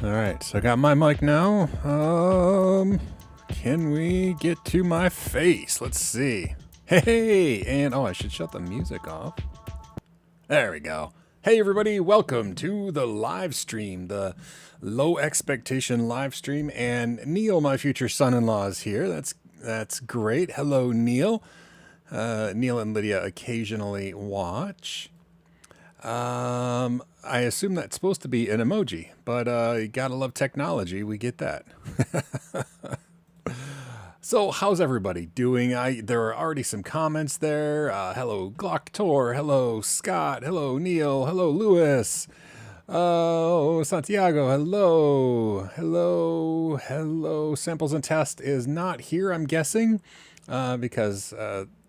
All right, so I got my mic now. Can we get to my face? Let's see. Hey, and oh, I should shut the music off. There we go. Hey, everybody, welcome to the live stream, the low expectation live stream. And Neil, my future son-in-law, is here. That's great. Hello, Neil. Neil and Lydia occasionally watch. I assume that's supposed to be an emoji, but you gotta love technology. We get that. So, how's everybody doing? There are already some comments there. Hello, Glocktor. Hello, Scott. Hello, Neil. Hello, Lewis. Oh, Santiago. Hello. Hello. Hello. Samples and Test is not here, I'm guessing, because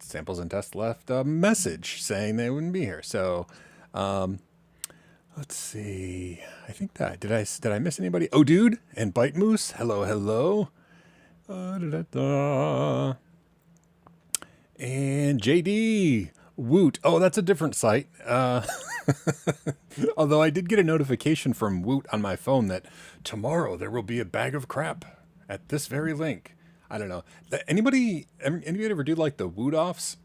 Samples and Test left a message saying they wouldn't be here. So, let's see. I think that did I miss anybody? Oh, dude and Bite Moose. Hello, hello. And JD Woot. Oh, that's a different site. Although I did get a notification from Woot on my phone that tomorrow there will be a bag of crap at this very link. I don't know. Anybody ever do like the Woot offs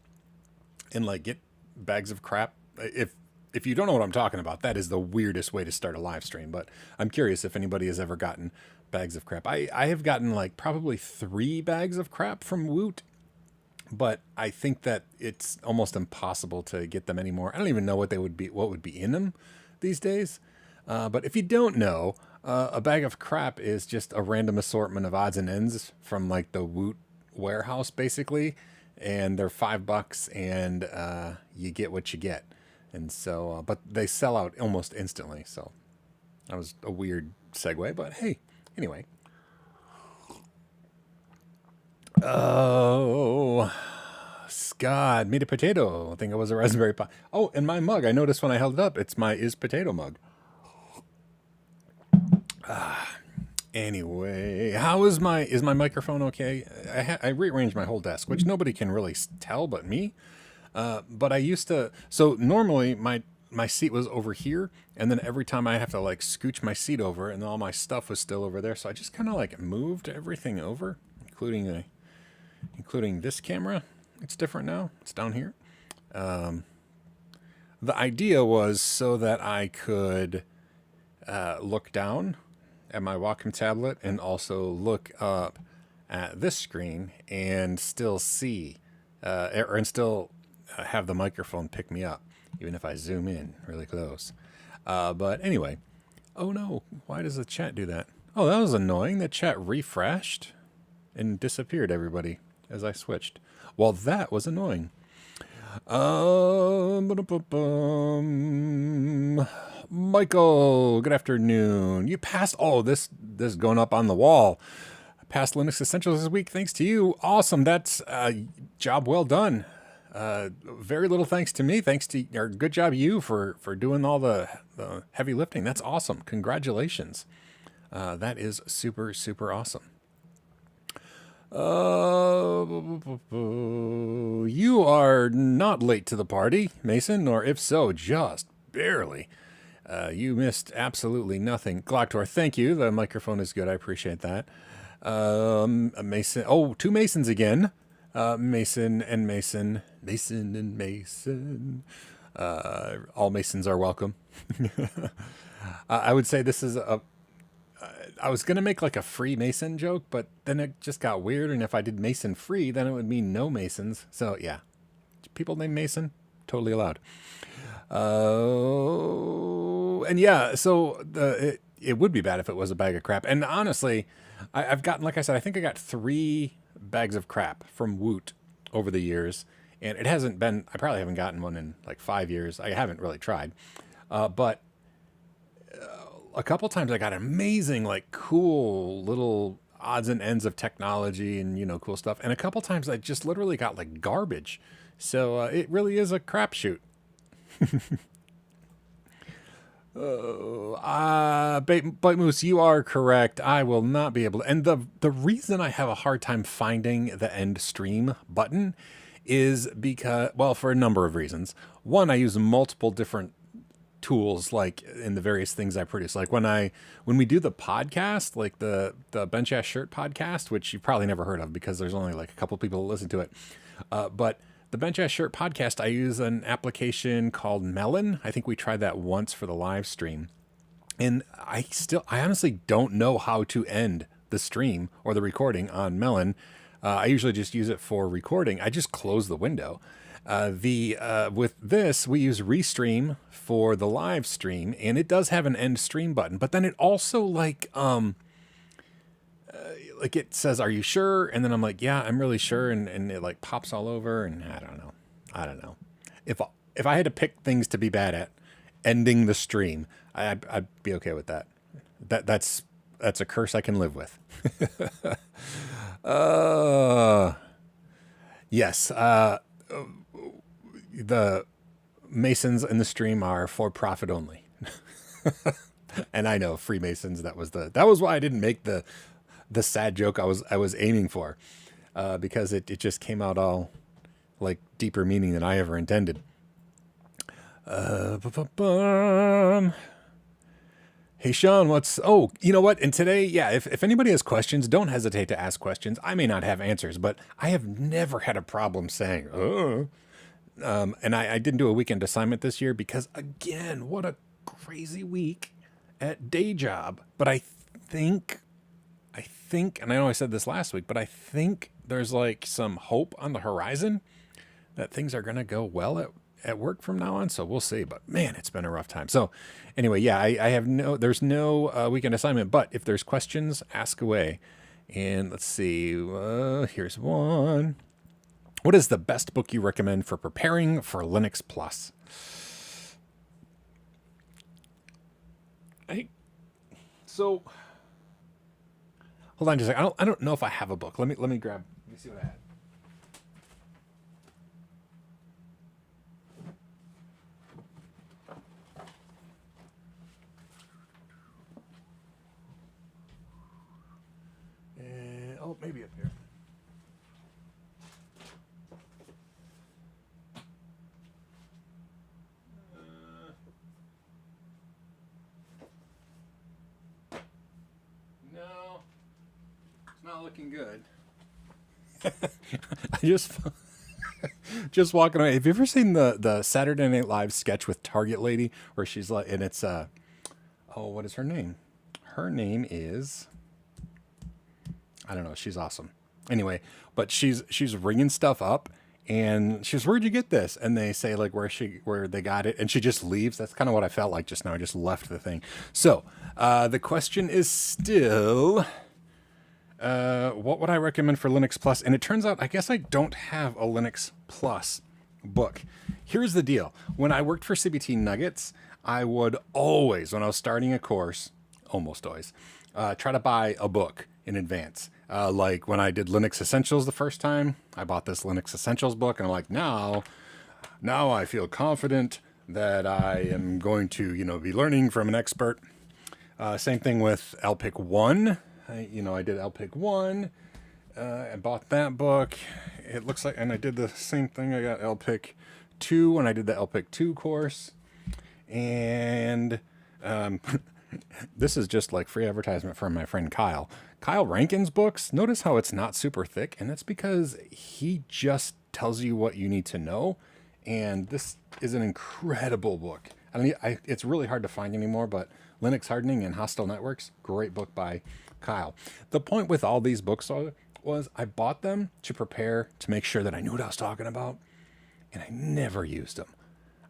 and like get bags of crap? If you don't know what I'm talking about, that is the weirdest way to start a live stream. But I'm curious if anybody has ever gotten bags of crap. I have gotten like probably 3 bags of crap from Woot, but I think that it's almost impossible to get them anymore. I don't even know what would be in them these days. But if you don't know, a bag of crap is just a random assortment of odds and ends from like the Woot warehouse, basically, and they're $5, and you get what you get. And so, but they sell out almost instantly. So that was a weird segue, but hey, anyway. Oh, Scott, meat a potato. I think it was a raspberry pie. Oh, and my mug. I noticed when I held it up, it's my is potato mug. Anyway, is my microphone okay? I rearranged my whole desk, which nobody can really tell but me. But I used to, so normally my seat was over here, and then every time I have to like scooch my seat over, and all my stuff was still over there. So I just kind of like moved everything over, including this camera. It's different now. It's down here. The idea was so that I could look down at my Wacom tablet and also look up at this screen and still see, and still have the microphone pick me up, even if I zoom in really close. But anyway, oh no, why does the chat do that? Oh, that was annoying. The chat refreshed and disappeared, everybody, as I switched. Well, that was annoying. Michael, good afternoon. You passed, oh, this is going up on the wall. Passed Linux Essentials this week, thanks to you. Awesome, that's a job well done. Very little thanks to me. Thanks to or good job you for doing all the heavy lifting. That's awesome. Congratulations. That is super, super awesome. You are not late to the party, Mason, or if so, just barely. You missed absolutely nothing. Glocktor, thank you. The microphone is good. I appreciate that. Mason. Oh, 2 Masons again. Mason and Mason. Mason and Mason. All Masons are welcome. I would say this is I was going to make like a free Mason joke, but then it just got weird. And if I did Mason free, then it would mean no Masons. So yeah, people named Mason, totally allowed. And yeah, so it would be bad if it was a bag of crap. And honestly, I've gotten, like I said, I think I got 3 bags of crap from Woot over the years, and it hasn't been, I probably haven't gotten one in like 5 years. I haven't really tried, but a couple times I got amazing, like cool little odds and ends of technology and, cool stuff. And a couple times I just literally got like garbage. So it really is a crapshoot. Bite Moose, you are correct. I will not be able to. And the reason I have a hard time finding the end stream button is because, well, for a number of reasons. One, I use multiple different tools like in the various things I produce. Like when we do the podcast, like the Bench Ass Shirt podcast, which you've probably never heard of because there's only like a couple people who listen to it. But the Bench Ass Shirt podcast, I use an application called Melon. I think we tried that once for the live stream. And I honestly don't know how to end the stream or the recording on Melon. I usually just use it for recording. I just close the window. With this, we use Restream for the live stream, and it does have an end stream button. But then it also like it says, "Are you sure?" And then I'm like, "Yeah, I'm really sure," and it like pops all over, and I don't know. If I had to pick things to be bad at, ending the stream, I'd be okay with that. That's a curse I can live with. Yes. The Masons in the stream are for profit only. And I know Freemasons. That was why I didn't make the sad joke I was aiming for, because it just came out all like deeper meaning than I ever intended. Hey Sean, you know what? And today, yeah, if anybody has questions, don't hesitate to ask questions. I may not have answers, but I have never had a problem saying, and I didn't do a weekend assignment this year because, again, what a crazy week at day job. But I think, and I know I said this last week, but I think there's like some hope on the horizon that things are going to go well at work from now on. So we'll see. But man, it's been a rough time. So anyway, yeah, there's no weekend assignment, but if there's questions, ask away. And let's see, here's one. What is the best book you recommend for preparing for Linux Plus? Hold on just a second. I don't know if I have a book. Let me see what I had. Maybe up here. No, it's not looking good. I just walking away. Have you ever seen the Saturday Night Live sketch with Target Lady where she's like, and it's what is her name? Her name is, I don't know. She's awesome. Anyway, but she's ringing stuff up, and she's, "Where'd you get this?" And they say like where they got it, and she just leaves. That's kind of what I felt like just now. I just left the thing. So the question is still, what would I recommend for Linux Plus? And it turns out I guess I don't have a Linux Plus book. Here's the deal: when I worked for CBT Nuggets, I would always, when I was starting a course, almost always, try to buy a book in advance. Like when I did Linux Essentials the first time, I bought this Linux Essentials book, and I'm like, now I feel confident that I am going to, be learning from an expert. Same thing with LPIC 1. I did LPIC 1. I bought that book. It looks like, and I did the same thing. I got LPIC 2 when I did the LPIC 2 course. And this is just like free advertisement from my friend Kyle. Kyle Rankin's books, notice how it's not super thick, and that's because he just tells you what you need to know. And this is an incredible book. It's really hard to find anymore, but Linux Hardening and Hostile Networks, great book by Kyle. The point with all these books was I bought them to prepare, to make sure that I knew what I was talking about, and I never used them.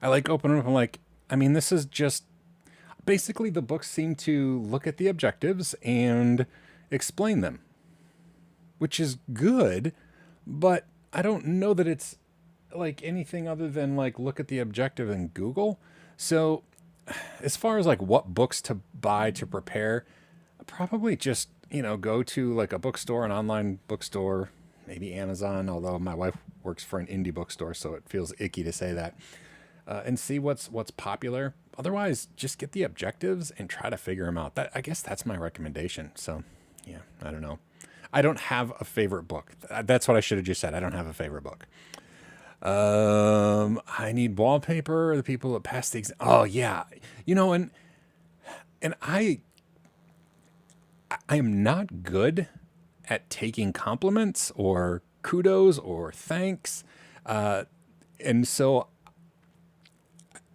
I like open them up, I'm like, this is just, basically the books seem to look at the objectives and explain them, which is good, but I don't know that it's like anything other than like look at the objective in Google. So as far as like what books to buy to prepare, probably just, go to like a bookstore, an online bookstore, maybe Amazon, although my wife works for an indie bookstore, so it feels icky to say that, and see what's popular. Otherwise, just get the objectives and try to figure them out. I guess that's my recommendation. So yeah, I don't know. I don't have a favorite book. That's what I should have just said. I don't have a favorite book. I need wallpaper. The people that pass the exam. Oh yeah, and I am not good at taking compliments or kudos or thanks, and so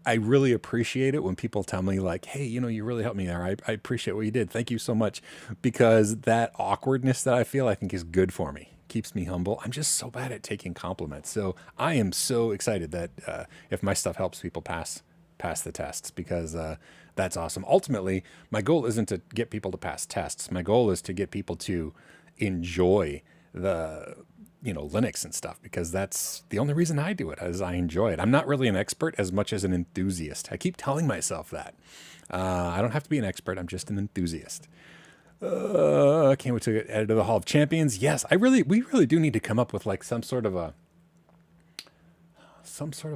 I really appreciate it when people tell me like, "Hey, you really helped me there. I appreciate what you did. Thank you so much," because that awkwardness that I feel, I think, is good for me. Keeps me humble. I'm just so bad at taking compliments. So I am so excited that if my stuff helps people pass the tests, because that's awesome. Ultimately, my goal isn't to get people to pass tests. My goal is to get people to enjoy the Linux and stuff, because that's the only reason I do it, is I enjoy it. I'm not really an expert as much as an enthusiast. I keep telling myself that. I don't have to be an expert. I'm just an enthusiast. I can't wait to get added to the Hall of Champions. Yes, we really do need to come up with like some sort of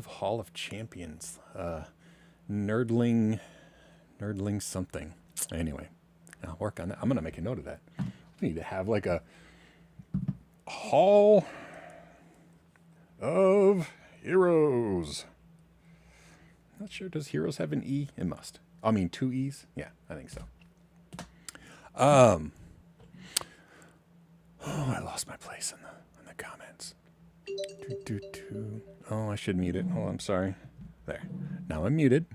Hall of Champions. Nerdling something. Anyway, I'll work on that. I'm gonna make a note of that. We need to have like a Hall of Heroes. Not sure. Does Heroes have an E? It must. I mean, 2 E's? Yeah, I think so. Oh, I lost my place in the comments. Oh, I should mute it. Oh, I'm sorry. There. Now I'm muted.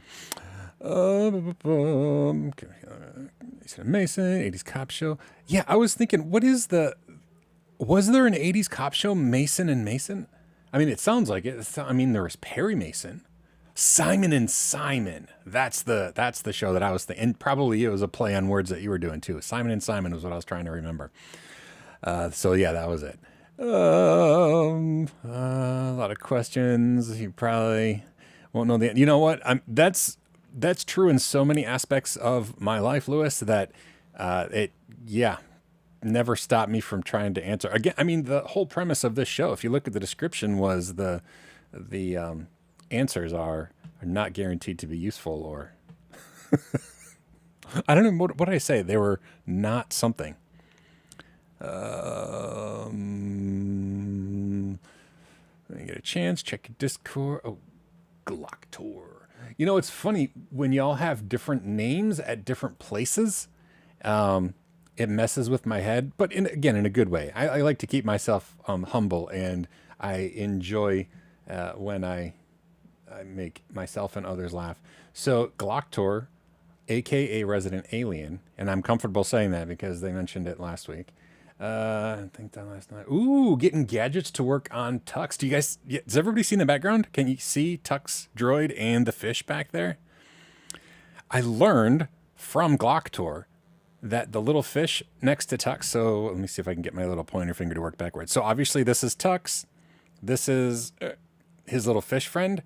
Mason, 80s Cop Show. Yeah, I was thinking, was there an 80s Cop Show, Mason and Mason? I mean, it sounds like it. There was Perry Mason. Simon and Simon. That's the show that I was thinking. And probably it was a play on words that you were doing too. Simon and Simon was what I was trying to remember. So yeah, that was it. A lot of questions. You probably won't know the. You know what? That's true in so many aspects of my life, Lewis. That never stopped me from trying to answer. Again, I mean, the whole premise of this show, if you look at the description, was the answers are not guaranteed to be useful, or I don't know what did I say. They were not something. Let me get a chance. Check your Discord. Oh, Glocktor. It's funny when y'all have different names at different places. It messes with my head, but in a good way. I like to keep myself humble, and I enjoy when I make myself and others laugh. So Glocktor, aka Resident Alien, and I'm comfortable saying that because they mentioned it last week. I think that last night. Ooh, getting gadgets to work on Tux. Do you guys? Has everybody seen the background? Can you see Tux Droid and the fish back there? I learned from Glocktor that the little fish next to Tux. So let me see if I can get my little pointer finger to work backwards. So obviously this is Tux. This is his little fish friend.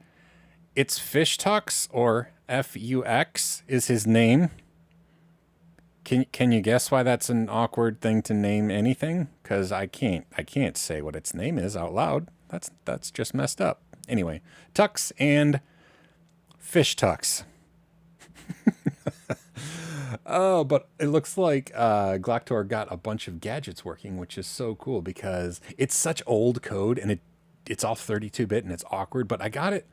It's Fish Tux, or Fux is his name. Can you guess why that's an awkward thing to name anything? Because I can't say what its name is out loud. That's just messed up. Anyway, Tux and Fish Tux. Oh, but it looks like Glocktor got a bunch of gadgets working, which is so cool because it's such old code and it's all 32-bit and it's awkward. But I got it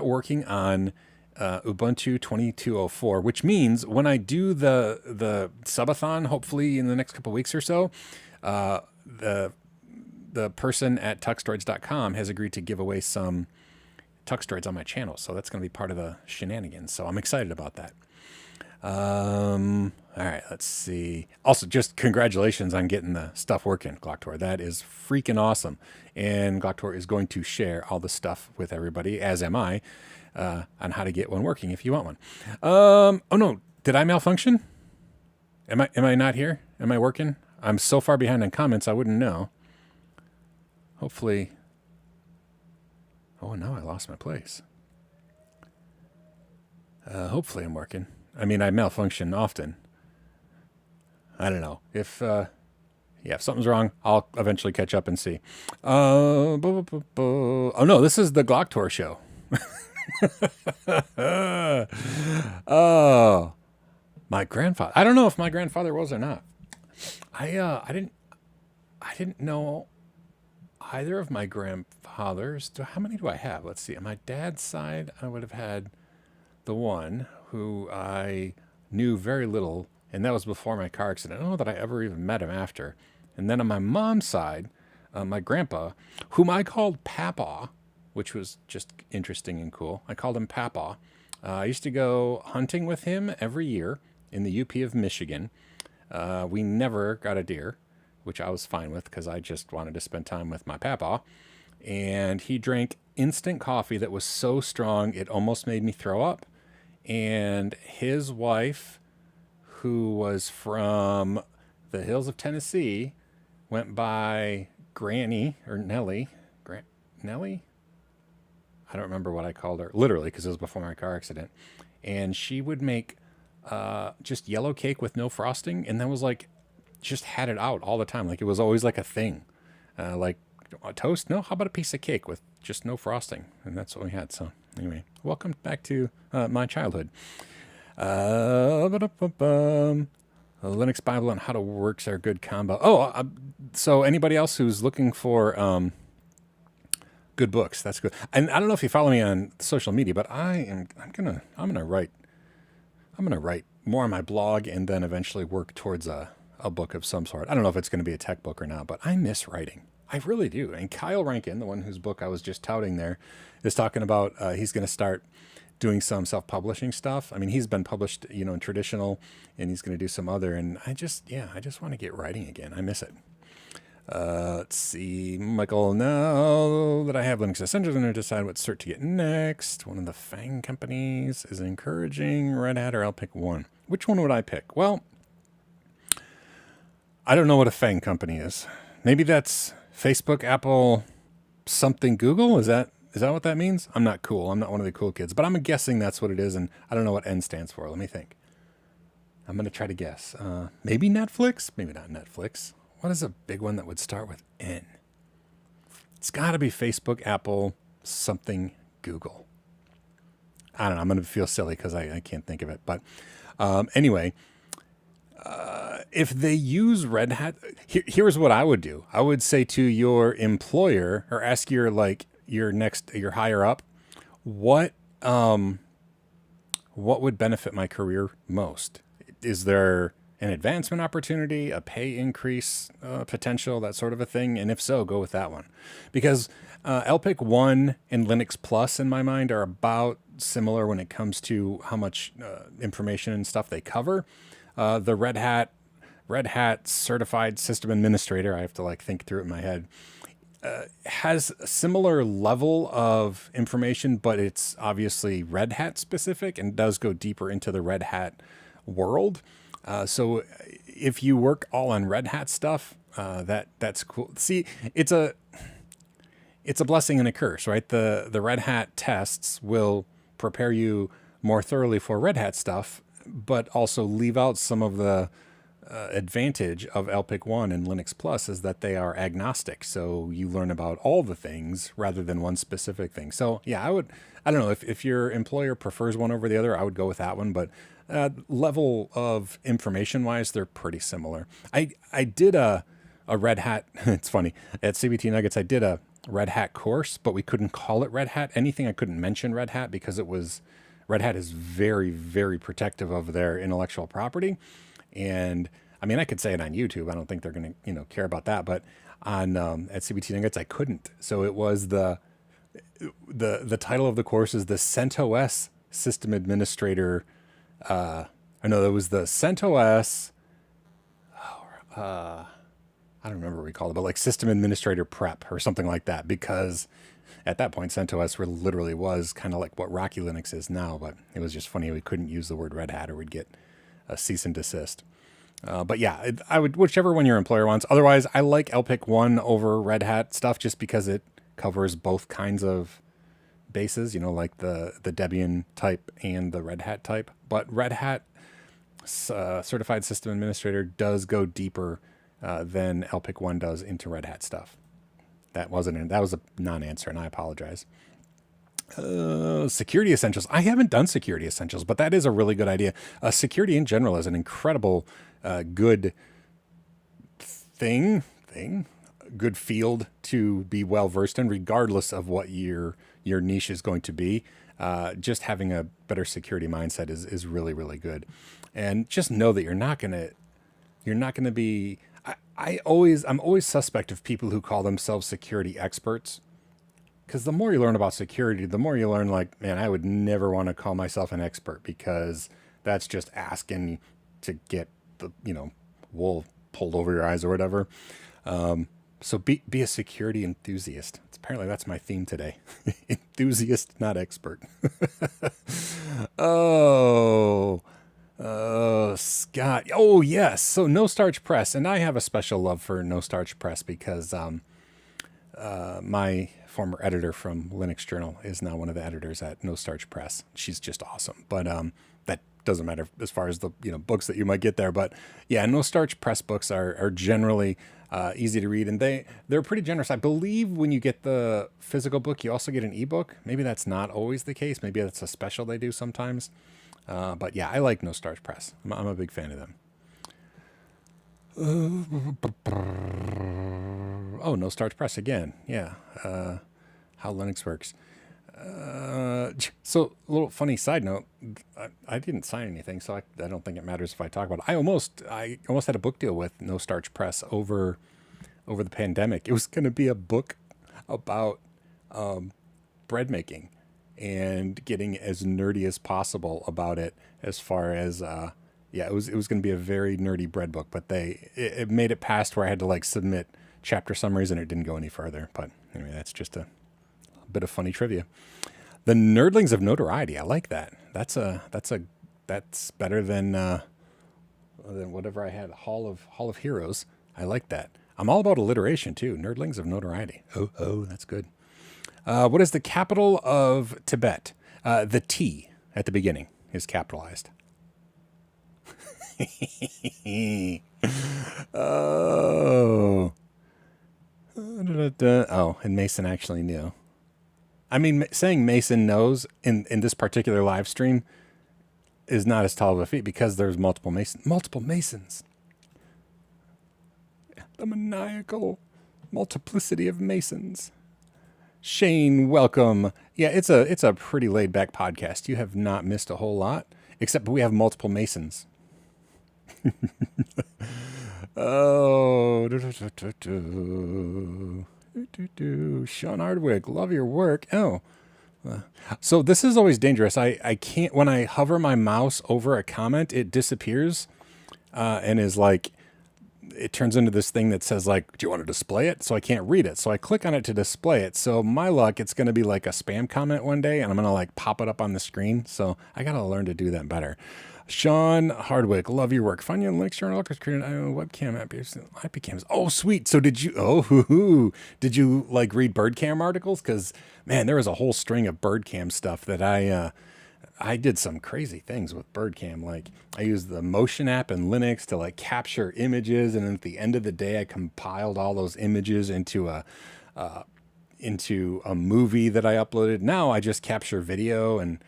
working on Ubuntu 22.04, which means when I do the subathon, hopefully in the next couple of weeks or so, the person at tuxdroids.com has agreed to give away some Tux Droids on my channel. So that's going to be part of the shenanigans. So I'm excited about that. All right, let's see. Also, just congratulations on getting the stuff working, Glocktor. That is freaking awesome. And Glocktor is going to share all the stuff with everybody, as am I, on how to get one working if you want one. Oh no, did I malfunction? Am I not here? Am I working? I'm so far behind on comments I wouldn't know. Hopefully. Oh no, I lost my place. Hopefully I'm working. I mean, I malfunction often. I don't know. If something's wrong, I'll eventually catch up and see. Oh no, this is the Glocktor show. Oh, my grandfather. I don't know if my grandfather was or not. I didn't know either of my grandfathers. fathers. How many do I have? Let's see. On my dad's side, I would have had the one who I knew very little, and that was before my car accident. I don't know that I ever even met him after. And then on my mom's side, my grandpa, whom I called Papa, which was just interesting and cool. I called him Papa. I used to go hunting with him every year in the UP of Michigan. We never got a deer, which I was fine with because I just wanted to spend time with my Papa. And he drank instant coffee that was so strong it almost made me throw up. And his wife, who was from the hills of Tennessee, went by Granny or Nellie. Nellie? I don't remember what I called her, literally, because it was before my car accident. And she would make just yellow cake with no frosting, and that was like, just had it out all the time. Like it was always like a thing. Like a toast? No, how about a piece of cake with just no frosting? And that's what we had. So anyway, welcome back to my childhood. Linux Bible and how to works are good combo. Oh, so anybody else who's looking for good books, that's good. And I don't know if you follow me on social media, but I'm gonna write more on my blog and then eventually work towards a book of some sort. I don't know if it's going to be a tech book or not, but I miss writing. I really do. And Kyle Rankin, the one whose book I was just touting there, is talking about he's going to start doing some self-publishing stuff. I mean, he's been published, in traditional, and he's going to do some other. And I just want to get writing again. I miss it. Let's see, Michael. Now that I have Linux Essentials, I'm going to decide what cert to get next. One of the FANG companies is encouraging Red Hat, or I'll pick one. Which one would I pick? Well, I don't know what a FANG company is. Maybe that's Facebook, Apple, something, Google. Is that what that means? I'm not cool. I'm not one of the cool kids, but I'm guessing that's what it is, and I don't know what N stands for. Let me think. I'm going to try to guess. Maybe Netflix? Maybe not Netflix. What is a big one that would start with N? It's got to be Facebook, Apple, something, Google. I don't know. I'm going to feel silly because I can't think of it. But anyway, if they use Red Hat, here's what I would do. I would say to your employer or ask your higher up, what would benefit my career most? Is there an advancement opportunity, a pay increase potential, that sort of a thing? And if so, go with that one. Because LPIC 1 and Linux Plus, in my mind, are about similar when it comes to how much information and stuff they cover. The Red Hat Certified System Administrator, I have to think through it in my head, has a similar level of information, but it's obviously Red Hat specific and does go deeper into the Red Hat world. So if you work all on Red Hat stuff, that's cool. See, it's a blessing and a curse, right? The Red Hat tests will prepare you more thoroughly for Red Hat stuff, but also leave out some of the advantage of LPIC 1 and Linux Plus is that they are agnostic. So you learn about all the things rather than one specific thing. So yeah, I don't know if your employer prefers one over the other, I would go with that one, but level of information wise, they're pretty similar. I did a Red Hat. It's funny, at CBT Nuggets, I did a Red Hat course, but we couldn't call it Red Hat. Anything I couldn't mention Red Hat because Red Hat is very, very protective of their intellectual property. And I mean, I could say it on YouTube. I don't think they're going to, care about that. But on at CBT Nuggets, I couldn't. So it was the title of the course is the CentOS System Administrator. It was the CentOS. I don't remember what we called it, but System Administrator Prep or something like that. Because at that point, CentOS literally was kind of like what Rocky Linux is now. But it was just funny we couldn't use the word Red Hat or we'd get a cease and desist. But yeah, I would, whichever one your employer wants. Otherwise, I like LPIC 1 over Red Hat stuff just because it covers both kinds of bases, like the Debian type and the Red Hat type. But Red Hat Certified System Administrator does go deeper than LPIC 1 does into Red Hat stuff. That was a non-answer, and I apologize. Security Essentials. I haven't done Security Essentials, but that is a really good idea. Security in general is an incredible good thing. good field to be well versed in, regardless of what your niche is going to be. Just having a better security mindset is really, really good. And just know that you're not gonna be. I'm always suspect of people who call themselves security experts, because the more you learn about security, the more you learn, like, man, I would never want to call myself an expert, because that's just asking to get the, wool pulled over your eyes or whatever. So be a security enthusiast. Apparently that's my theme today. Enthusiast, not expert. Oh, Scott. Oh, yes. So No Starch Press. And I have a special love for No Starch Press because my former editor from Linux Journal is now one of the editors at No Starch Press. She's just awesome. But that doesn't matter as far as the books that you might get there. But yeah, No Starch Press books are generally easy to read, and they're pretty generous. I believe when you get the physical book, you also get an ebook. Maybe that's not always the case. Maybe that's a special they do sometimes. But yeah, I like No Starch Press. I'm a big fan of them. Oh, No Starch Press again. Yeah. How Linux works. So a little funny side note, I didn't sign anything, so I don't think it matters if I talk about it. I almost had a book deal with No Starch Press over the pandemic. It was going to be a book about bread making and getting as nerdy as possible about it, as far as it was going to be a very nerdy bread book, but it made it past where I had to like submit chapter summaries, and it didn't go any further. But anyway, that's just a bit of funny trivia. The Nerdlings of Notoriety. I like that. That's better than whatever I had. Hall of Heroes. I like that. I'm all about alliteration too. Nerdlings of Notoriety. Oh, that's good. What is the capital of Tibet? The T at the beginning is capitalized. Oh. Oh, and Mason actually knew. I mean, saying Mason knows in this particular live stream is not as tall of a feat, because there's multiple Masons. The maniacal multiplicity of Masons. Shane, welcome. Yeah, it's a pretty laid back podcast. You have not missed a whole lot, except we have multiple Masons. Oh, Sean Hardwick, love your work. Oh, so this is always dangerous. I can't, when I hover my mouse over a comment, it disappears and is like, it turns into this thing that says like, do you want to display it? So I can't read it. So I click on it to display it. So my luck, it's going to be like a spam comment one day, and I'm going to like pop it up on the screen. So I got to learn to do that better. Sean Hardwick, love your work. Find you on Linux Journal, create an webcam app, IP cams. Oh, sweet. So did you like read Birdcam articles? Because man, there was a whole string of Birdcam stuff that I did some crazy things with Birdcam. Like I used the Motion app in Linux to like capture images, and then at the end of the day, I compiled all those images into a movie that I uploaded. Now I just capture video and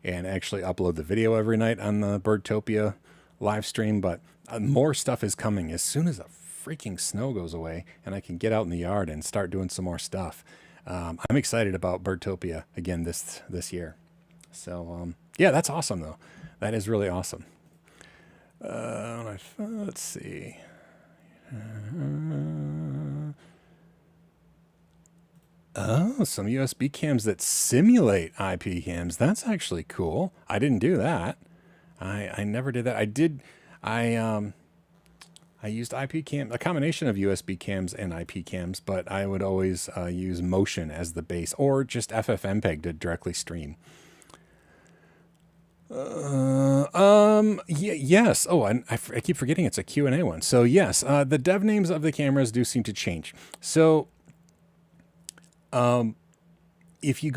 actually upload the video every night on the Birdtopia live stream. But more stuff is coming as soon as the freaking snow goes away and I can get out in the yard and start doing some more stuff. I'm excited about Birdtopia again this year. So yeah, that's awesome though. That is really awesome. Let's see. Oh, some USB cams that simulate IP cams. That's actually cool. I didn't do that. I never did that. I used IP cam, a combination of USB cams and IP cams, but I would always use Motion as the base, or just FFmpeg to directly stream. Yes. Oh, I keep forgetting it's a Q&A one. So yes, the dev names of the cameras do seem to change. So if you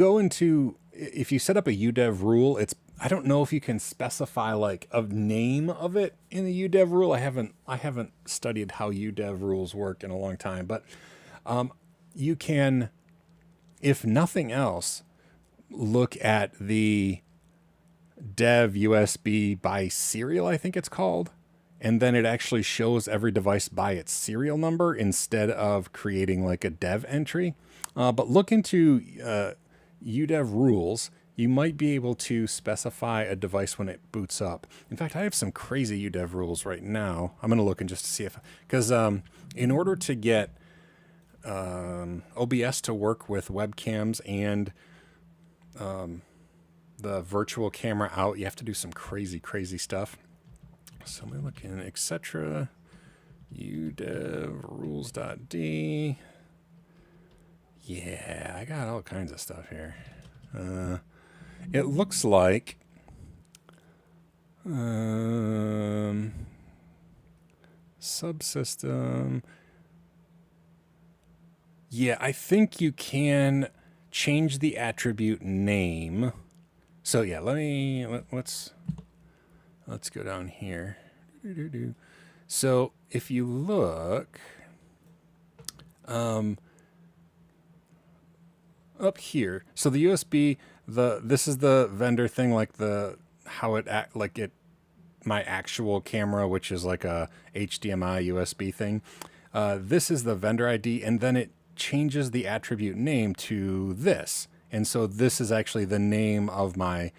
set up a UDEV rule, I don't know if you can specify like a name of it in the UDEV rule. I haven't studied how UDEV rules work in a long time, but you can, if nothing else, look at the dev USB by serial, I think it's called, and then it actually shows every device by its serial number instead of creating like a dev entry. But look into UDEV rules. You might be able to specify a device when it boots up. In fact, I have some crazy UDEV rules right now. I'm going to look and just to see if, because in order to get OBS to work with webcams and the virtual camera out, you have to do some crazy, crazy stuff. So let me look in, etc. UDEV rules.d. Yeah, I got all kinds of stuff here. It looks like subsystem. Yeah, I think you can change the attribute name. So yeah, let's go down here. So if you look up here, so the USB, this is the vendor thing, like my actual camera, which is like a HDMI USB thing. This is the vendor ID, and then it changes the attribute name to this. And so this is actually the name of my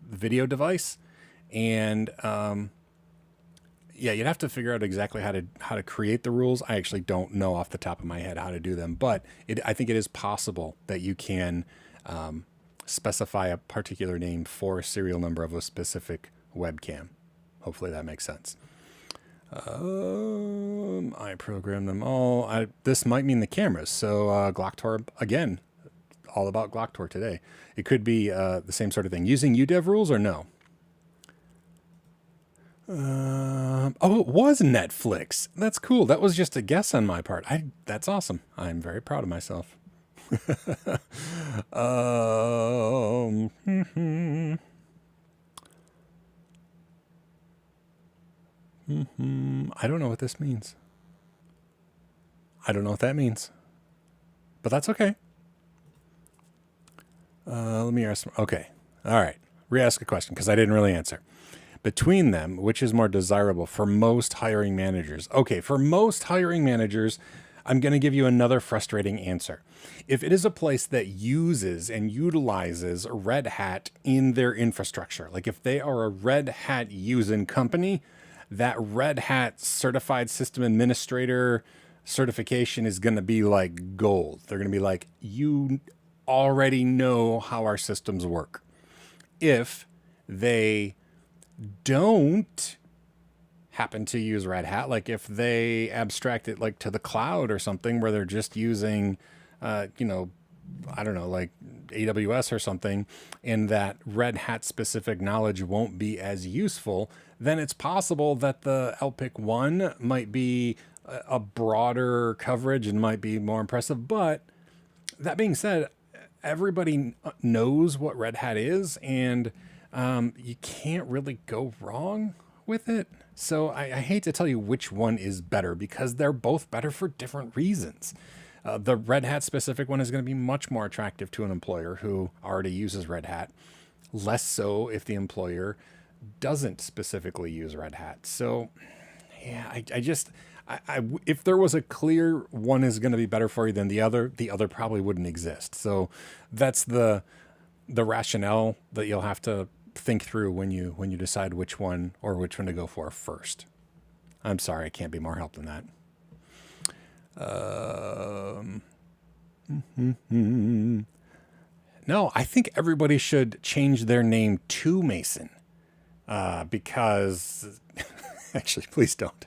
video device. And yeah, you'd have to figure out exactly how to create the rules. I actually don't know off the top of my head how to do them, but I think it is possible that you can specify a particular name for a serial number of a specific webcam. Hopefully that makes sense. I program them all. This might mean the cameras. So Glocktor, again, all about Glocktor today. It could be the same sort of thing. Using UDEV rules or no? Oh, it was Netflix. That's cool. That was just a guess on my part. That's awesome. I'm very proud of myself. I don't know what this means. I don't know what that means, but that's okay. Let me ask. Okay. All right. Re-ask a question because I didn't really answer. Between them, which is more desirable for most hiring managers? Okay, for most hiring managers, I'm going to give you another frustrating answer. If it is a place that uses and utilizes Red Hat in their infrastructure, like if they are a Red Hat using company, that Red Hat certified system administrator certification is going to be like gold. They're going to be like, you already know how our systems work. If they don't happen to use Red Hat, like if they abstract it like to the cloud or something where they're just using, I don't know, like AWS or something, and that Red Hat specific knowledge won't be as useful, then it's possible that the LPIC 1 might be a broader coverage and might be more impressive. But that being said, everybody knows what Red Hat is, and you can't really go wrong with it. So I hate to tell you which one is better because they're both better for different reasons. The Red Hat specific one is going to be much more attractive to an employer who already uses Red Hat, less so if the employer doesn't specifically use Red Hat. So yeah, if there was a clear one is going to be better for you than the other probably wouldn't exist. So that's the rationale that you'll have to think through when you decide which one to go for first. I'm sorry, I can't be more help than that. No, I think everybody should change their name to Mason because actually, please don't.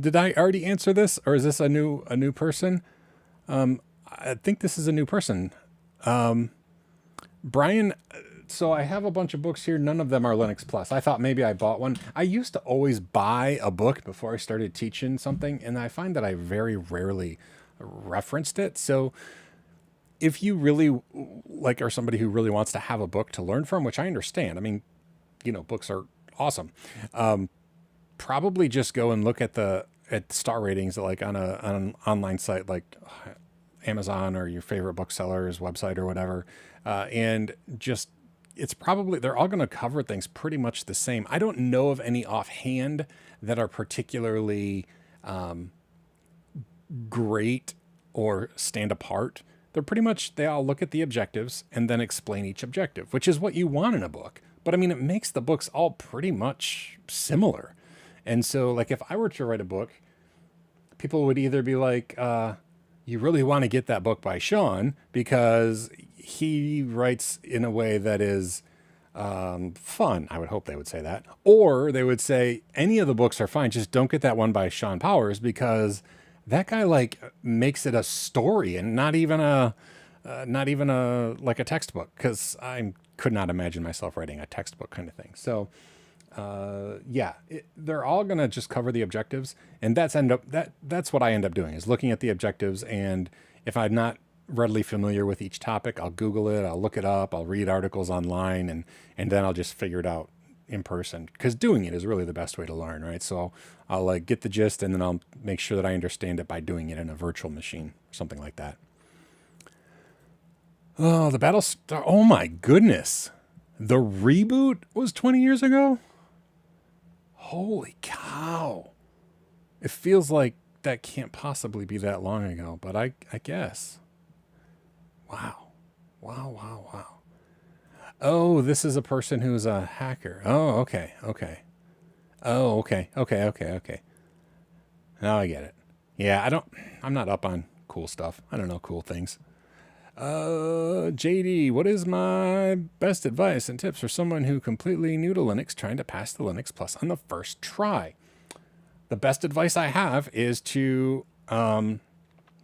Did I already answer this, or is this a new person? I think this is a new person. Brian, so I have a bunch of books here. None of them are Linux Plus. I thought maybe I bought one. I used to always buy a book before I started teaching something, and I find that I very rarely referenced it. So if you really are somebody who really wants to have a book to learn from, which I understand. I mean, books are awesome. Probably just go and look at star ratings like on an online site like Amazon or your favorite bookseller's website or whatever, and just they're all going to cover things pretty much the same. I don't know of any offhand that are particularly great or stand apart. They all look at the objectives and then explain each objective, which is what you want in a book. But I mean, it makes the books all pretty much similar. And so, like, if I were to write a book, people would either be like, you really want to get that book by Sean because he writes in a way that is fun. I would hope they would say that. Or they would say, any of the books are fine, just don't get that one by Sean Powers because that guy like makes it a story and not even a like a textbook, because I could not imagine myself writing a textbook kind of thing. So they're all going to just cover the objectives, and that's what I end up doing, is looking at the objectives. And if I'm not readily familiar with each topic, I'll Google it, I'll look it up, I'll read articles online, and then I'll just figure it out in person, because doing it is really the best way to learn, right? So I'll like get the gist, and then I'll make sure that I understand it by doing it in a virtual machine, something like that. Oh, the Battlestar. Oh my goodness. The reboot was 20 years ago? Holy cow. It feels like that can't possibly be that long ago, but I guess. Wow. Wow. Oh, this is a person who's a hacker. Oh, okay. Oh, okay. Now I get it. Yeah, I'm not up on cool stuff. I don't know cool things. JD, what is my best advice and tips for someone who completely new to Linux trying to pass the Linux Plus on the first try? The best advice I have is to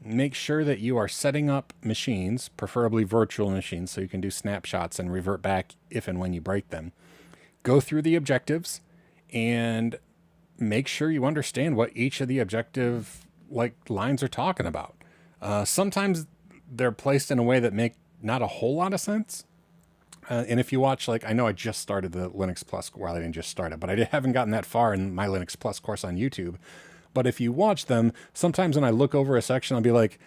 make sure that you are setting up machines, preferably virtual machines, so you can do snapshots and revert back if and when you break them. Go through the objectives and make sure you understand what each of the objective lines are talking about. Sometimes they're placed in a way that make not a whole lot of sense. And if you watch, I know I just started the Linux Plus, well, I didn't just start it, but I haven't gotten that far in my Linux Plus course on YouTube. But if you watch them, sometimes when I look over a section, I'll be like,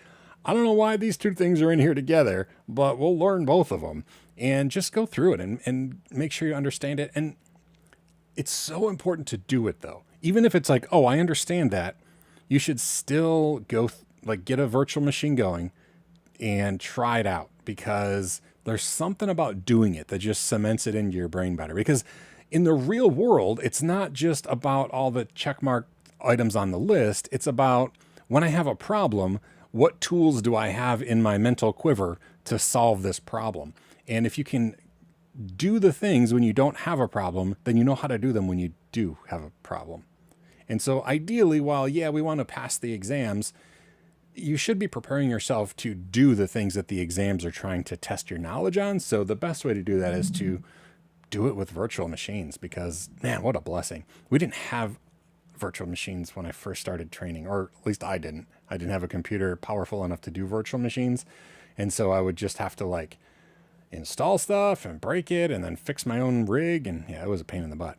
I don't know why these two things are in here together, but we'll learn both of them. And just go through it and make sure you understand it. And it's so important to do it, though. Even if it's like, oh, I understand that, you should still go, get a virtual machine going and try it out, because there's something about doing it that just cements it into your brain better. Because in the real world, it's not just about all the checkmark items on the list. It's about, when I have a problem, what tools do I have in my mental quiver to solve this problem? And if you can do the things when you don't have a problem, then you know how to do them when you do have a problem. And so ideally, while, we want to pass the exams, you should be preparing yourself to do the things that the exams are trying to test your knowledge on. So the best way to do that is to do it with virtual machines, because, man, what a blessing. We didn't have virtual machines when I first started training, or at least I didn't. I didn't have a computer powerful enough to do virtual machines. And so I would just have to install stuff and break it and then fix my own rig. And it was a pain in the butt.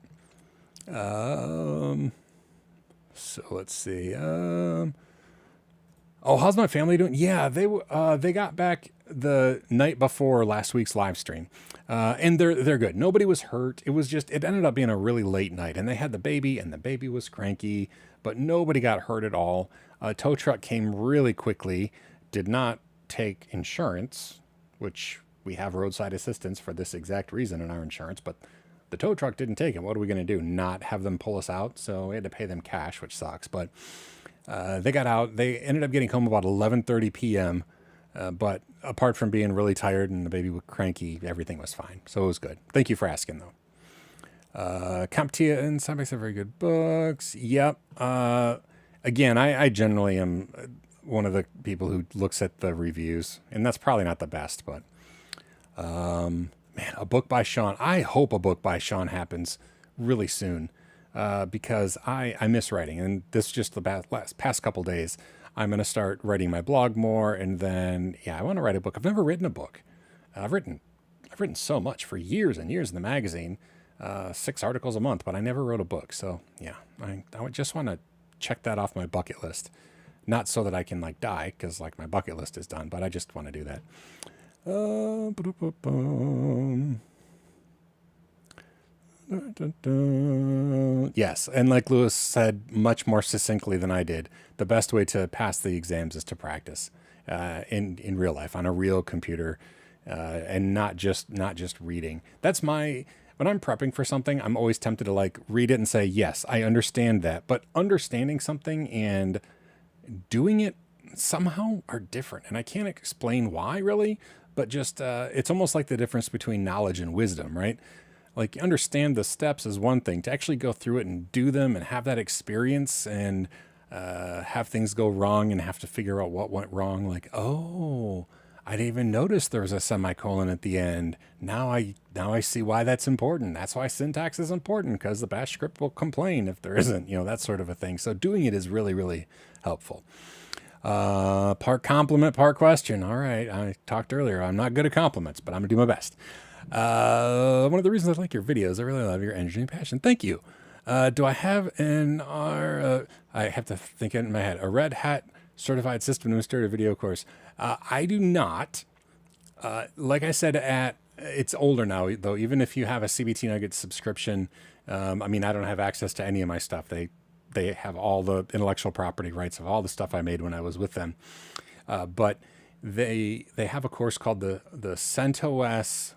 So let's see. How's my family doing? Yeah, they got back the night before last week's live stream, and they're good. Nobody was hurt. It ended up being a really late night, and they had the baby, and the baby was cranky, but nobody got hurt at all. A tow truck came really quickly. Did not take insurance, which we have roadside assistance for this exact reason in our insurance, but the tow truck didn't take it. What are we going to do? Not have them pull us out? So we had to pay them cash, which sucks, but. They got out. They ended up getting home about 11:30 p.m. But apart from being really tired and the baby was cranky, everything was fine. So it was good. Thank you for asking, though. CompTIA and Cybex are very good books. Yep. Again, I generally am one of the people who looks at the reviews, and that's probably not the best, but man, a book by Sean. I hope a book by Sean happens really soon. Because I miss writing, and this just the past couple days, I'm going to start writing my blog more. And then, I want to write a book. I've never written a book. I've written so much for years and years in the magazine, 6 articles a month, but I never wrote a book. So I would just want to check that off my bucket list. Not so that I can like die, because like my bucket list is done, but I just want to do that. Yes, and like Lewis said much more succinctly than I did, the best way to pass the exams is to practice in real life on a real computer, and not just reading. That's my when I'm prepping for something, I'm always tempted to like read it and say, yes, I understand that, but understanding something and doing it somehow are different, and I can't explain why really, but just it's almost like the difference between knowledge and wisdom, right? Like understand the steps is one thing, to actually go through it and do them and have that experience and have things go wrong and have to figure out what went wrong. Like, oh, I didn't even notice there was a semicolon at the end. Now I see why that's important. That's why syntax is important, because the bash script will complain if there isn't, that sort of a thing. So doing it is really, really helpful. Part compliment, part question. All right. I talked earlier. I'm not good at compliments, but I'm gonna do my best. One of the reasons I like your videos, I really love your energy and passion. Thank you. Do I have I have to think it in my head, a Red Hat certified system administrator video course? I do not. Like I said, it's older now, though. Even if you have a CBT Nugget subscription, I don't have access to any of my stuff. They have all the intellectual property rights of all the stuff I made when I was with them. But they have a course called the CentOS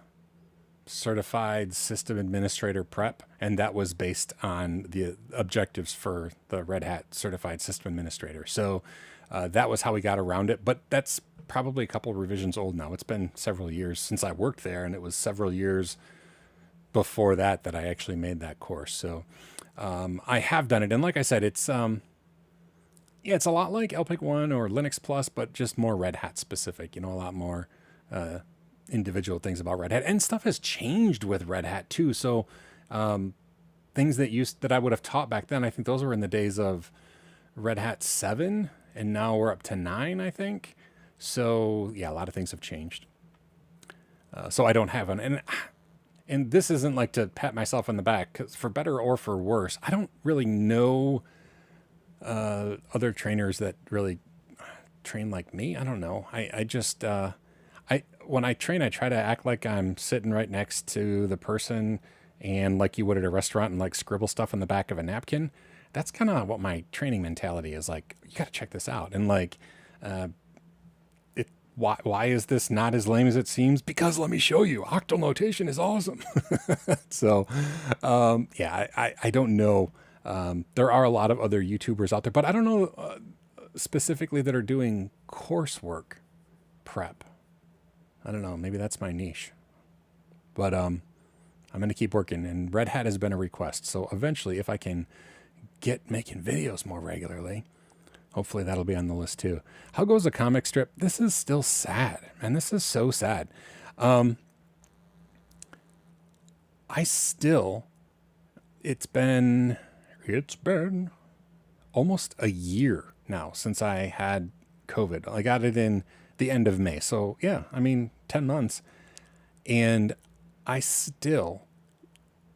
Certified System Administrator Prep, and that was based on the objectives for the Red Hat Certified System Administrator. So that was how we got around it, but that's probably a couple of revisions old now. It's been several years since I worked there, and it was several years before that I actually made that course. So I have done it, and like I said, it's it's a lot like LPIC 1 or Linux Plus, but just more Red Hat specific, a lot more individual things about Red Hat, and stuff has changed with Red Hat too. So things that I would have taught back then, I think those were in the days of Red Hat 7, and now we're up to 9, I think. So yeah, a lot of things have changed. So I don't have one, and this isn't like to pat myself on the back, because for better or for worse, I don't really know other trainers that really train like me. I don't know. I just when I train, I try to act like I'm sitting right next to the person, and like you would at a restaurant, and like scribble stuff on the back of a napkin. That's kind of what my training mentality is. Like, you got to check this out, and like, why is this not as lame as it seems? Because let me show you. Octal notation is awesome. So, I don't know. There are a lot of other YouTubers out there, but I don't know specifically that are doing coursework prep. I don't know. Maybe that's my niche. But I'm going to keep working, and Red Hat has been a request. So eventually, if I can get making videos more regularly, hopefully that'll be on the list too. How goes a comic strip? This is still sad, and this is so sad. It's been almost a year now since I had COVID. I got it in the end of May. So yeah, 10 months. And I still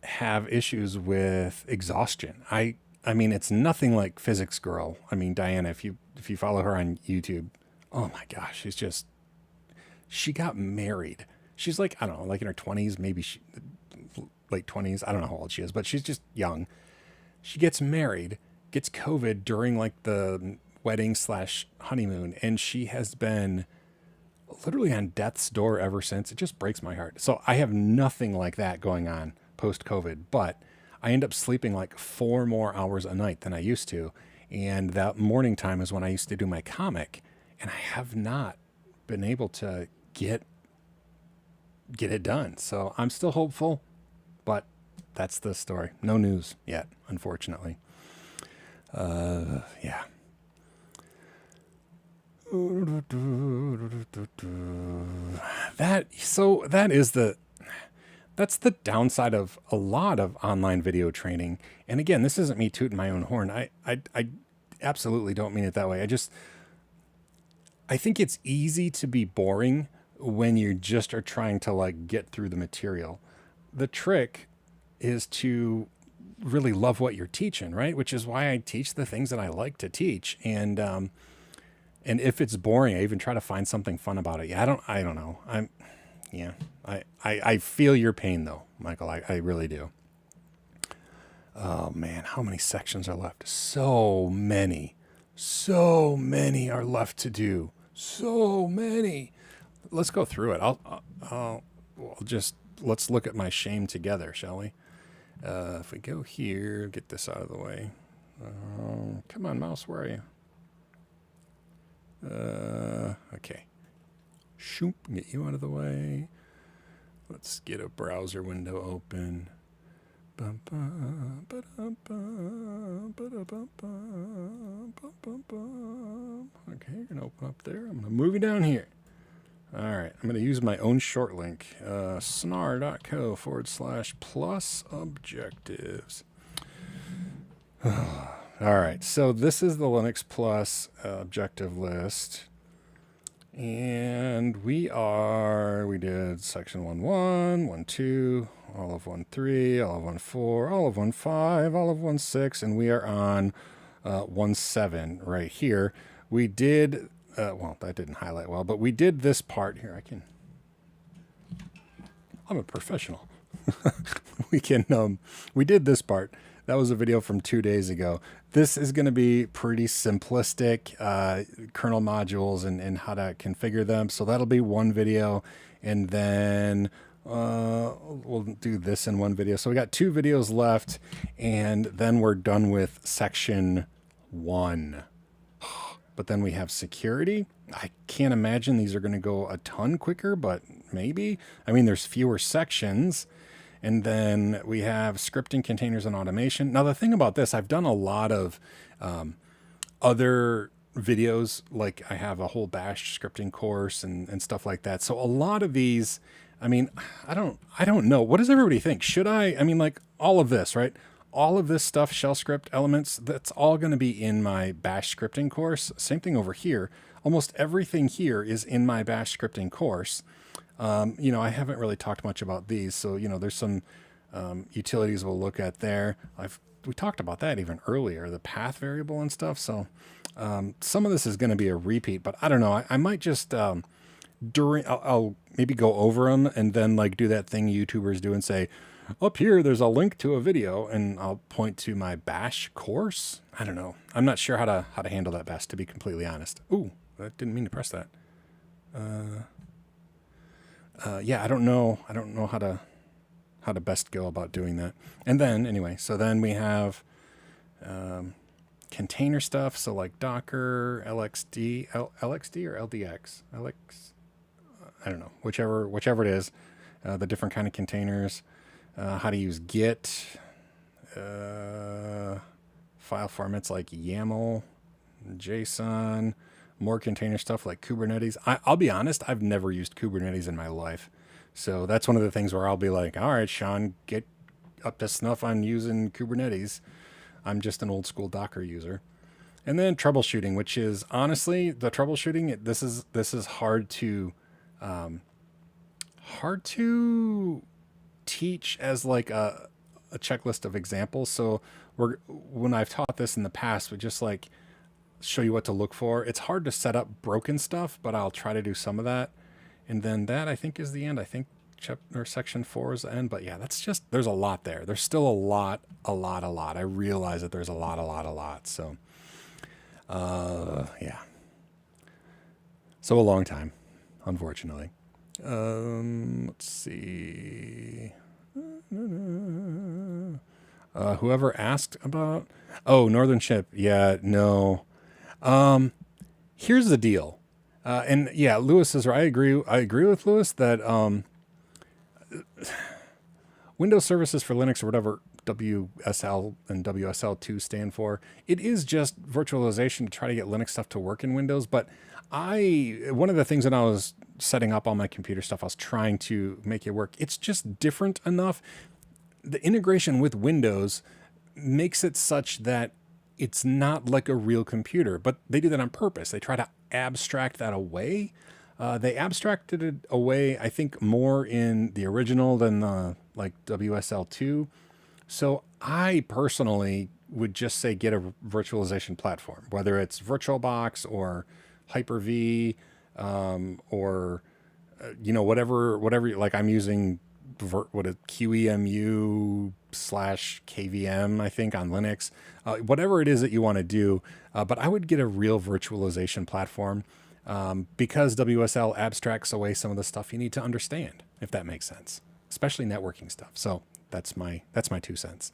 have issues with exhaustion. It's nothing like Physics Girl. Diana, if you follow her on YouTube, oh my gosh, she got married. She's like, I don't know, like in her 20s, maybe late 20s. I don't know how old she is, but she's just young. She gets married, gets COVID during like the wedding / honeymoon, and she has been literally on death's door ever since. It just breaks my heart. So I have nothing like that going on post-COVID, but I end up sleeping like 4 more hours a night than I used to. And that morning time is when I used to do my comic, and I have not been able to get it done. So I'm still hopeful, but that's the story. No news yet, unfortunately. Yeah. That's the downside of a lot of online video training. And again, this isn't me tooting my own horn. I absolutely don't mean it that way. I think it's easy to be boring when you just are trying to like get through the material. The trick is to really love what you're teaching, right? Which is why I teach the things that I like to teach. And And if it's boring, I even try to find something fun about it. Yeah, I don't know. Yeah, I feel your pain though, Michael. I really do. Oh man, how many sections are left? So many. So many are left to do. So many. Let's go through it. I'll just, let's look at my shame together, shall we? If we go here, get this out of the way. Come on, mouse, where are you? Okay. Shoop, get you out of the way. Let's get a browser window open. Okay, you're gonna open up there. I'm gonna move you down here. All right, I'm gonna use my own short link, snar.co/plus objectives. All right, so this is the Linux Plus objective list. And we did section 1.1, 1.2, all of 1.3, all of 1.4, all of 1.5, all of 1.6, and we are on 1.7 right here. We did, well, that didn't highlight well, but we did this part here. I'm a professional. We did this part. That was a video from 2 days ago. This is going to be pretty simplistic, kernel modules and how to configure them. So that'll be one video, and then we'll do this in one video. So we got 2 videos left, and then we're done with section 1. But then we have security. I can't imagine these are going to go a ton quicker, but maybe. I mean, there's fewer sections. And then we have scripting, containers, and automation. Now, the thing about this, I've done a lot of other videos, like I have a whole bash scripting course and stuff like that. So a lot of these, I mean, I don't know. What does everybody think? Should I mean, like all of this, right? All of this stuff, shell script elements, that's all going to be in my bash scripting course. Same thing over here. Almost everything here is in my bash scripting course. I haven't really talked much about these. So, there's some utilities we'll look at there. We talked about that even earlier, the path variable and stuff. So some of this is going to be a repeat, but I don't know. I might just I'll maybe go over them and then like do that thing YouTubers do and say, up here, there's a link to a video, and I'll point to my bash course. I don't know. I'm not sure how to handle that best, to be completely honest. Ooh, I didn't mean to press that. Yeah, I don't know how to best go about doing that. And then anyway, so then we have container stuff. So like Docker, LXD or LDX, I don't know, whichever it is, the different kind of containers, how to use Git, file formats like YAML, JSON, more container stuff like Kubernetes. I'll be honest, I've never used Kubernetes in my life. So that's one of the things where I'll be like, all right, Sean, get up to snuff on using Kubernetes. I'm just an old school Docker user. And then troubleshooting, which is honestly the troubleshooting. This is hard to teach as like a checklist of examples. So when I've taught this in the past, we just like show you what to look for. It's hard to set up broken stuff, but I'll try to do some of that. And then that I think is the end. I think section 4 is the end. But yeah, there's a lot there. There's still a lot. I realize that there's a lot. So, yeah. So a long time, unfortunately. Let's see. Whoever asked about, Northern Ship. Yeah, no. Here's the deal. And yeah, Lewis says, I agree with Lewis that Windows Services for Linux, or whatever WSL and WSL2 stand for, it is just virtualization to try to get Linux stuff to work in Windows. But one of the things that I was setting up all my computer stuff, I was trying to make it work. It's just different enough. The integration with Windows makes it such that it's not like a real computer, but they do that on purpose. They try to abstract that away. They abstracted it away, I think, more in the original than the like WSL2. So I personally would just say get a virtualization platform, whether it's VirtualBox or Hyper-V, or whatever. Like I'm using what a QEMU / KVM, I think, on Linux. Whatever it is that you want to do, but I would get a real virtualization platform, because WSL abstracts away some of the stuff you need to understand, if that makes sense, especially networking stuff. So that's my 2 cents.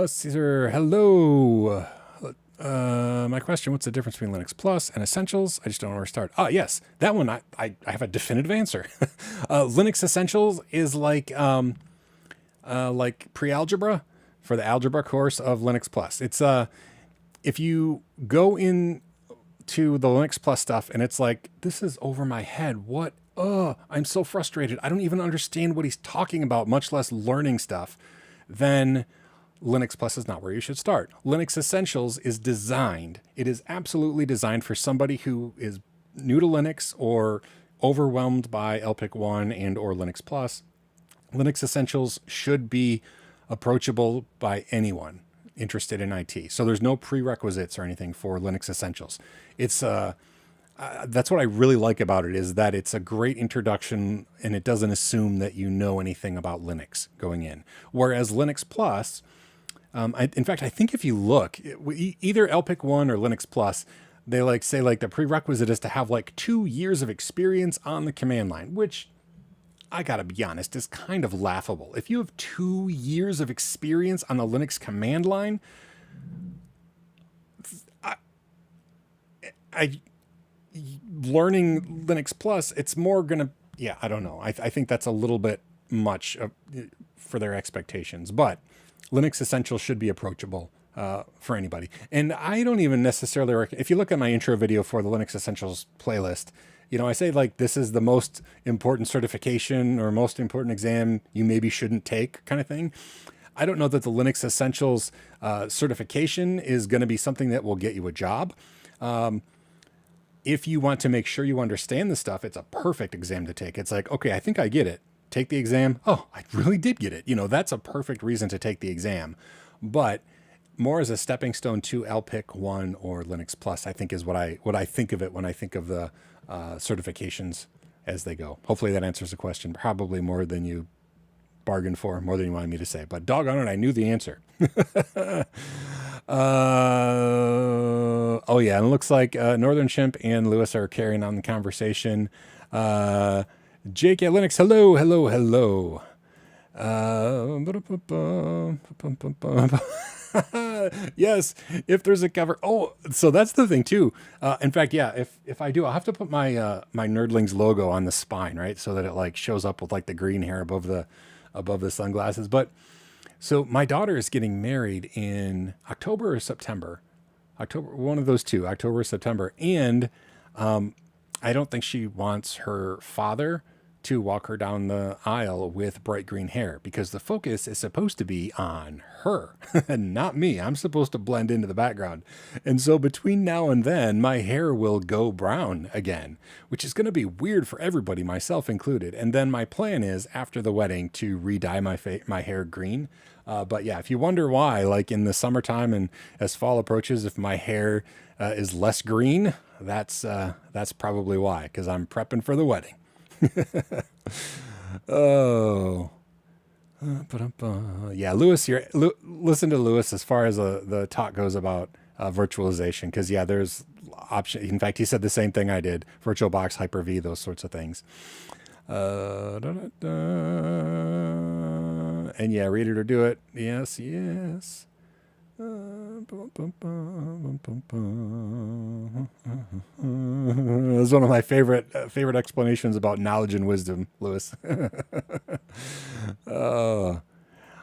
Caesar, hello. My question, what's the difference between Linux Plus and Essentials? I just don't know where to start. Yes, that one, I have a definitive answer. Linux Essentials is like pre-algebra for the algebra course of Linux Plus. It's if you go in to the Linux Plus stuff and it's like, this is over my head. What? I'm so frustrated. I don't even understand what he's talking about, much less learning stuff. Then Linux Plus is not where you should start. Linux Essentials is designed. It is absolutely designed for somebody who is new to Linux or overwhelmed by LPIC 1 and or Linux Plus. Linux Essentials should be approachable by anyone interested in IT. So there's no prerequisites or anything for Linux Essentials. It's that's what I really like about it, is that it's a great introduction and it doesn't assume that you know anything about Linux going in. Whereas Linux Plus, in fact, I think if you look, either LPIC 1 or Linux Plus, they say the prerequisite is to have 2 years of experience on the command line, which I gotta be honest, is kind of laughable. If you have 2 years of experience on the Linux command line, I learning Linux Plus, it's more gonna, I don't know. I think that's a little bit much for their expectations, but Linux Essentials should be approachable for anybody. And I don't even necessarily if you look at my intro video for the Linux Essentials playlist, I say this is the most important certification or most important exam you maybe shouldn't take, kind of thing. I don't know that the Linux Essentials certification is going to be something that will get you a job. If you want to make sure you understand the stuff, it's a perfect exam to take. It's okay, I think I get it. Take the exam. Oh, I really did get it. That's a perfect reason to take the exam. But more as a stepping stone to LPIC 1 or Linux Plus, I think is what I think of it when I think of the certifications as they go. Hopefully that answers the question. Probably more than you bargained for, more than you wanted me to say. But doggone it, I knew the answer. Oh yeah, and it looks like Northern Chimp and Lewis are carrying on the conversation. Jake at Linux, hello. Yes, if there's a cover. Oh, so that's the thing too. In fact, if I do, I'll have to put my my Nerdlings logo on the spine, right? So that it shows up with the green hair above the sunglasses. But so my daughter is getting married in October or September. October, one of those two, October or September. And I don't think she wants her father to walk her down the aisle with bright green hair, because the focus is supposed to be on her and not me. I'm supposed to blend into the background. And so between now and then, my hair will go brown again, which is going to be weird for everybody, myself included. And then my plan is after the wedding to re-dye my hair green. But yeah, if you wonder why, in the summertime and as fall approaches, if my hair is less green, that's probably why, because I'm prepping for the wedding. Oh, yeah, Lewis, listen to Lewis as far as the talk goes about virtualization, because there's option. In fact, he said the same thing I did: VirtualBox, Hyper-V, those sorts of things. And read it or do it. Yes. That's one of my favorite explanations about knowledge and wisdom, Lewis.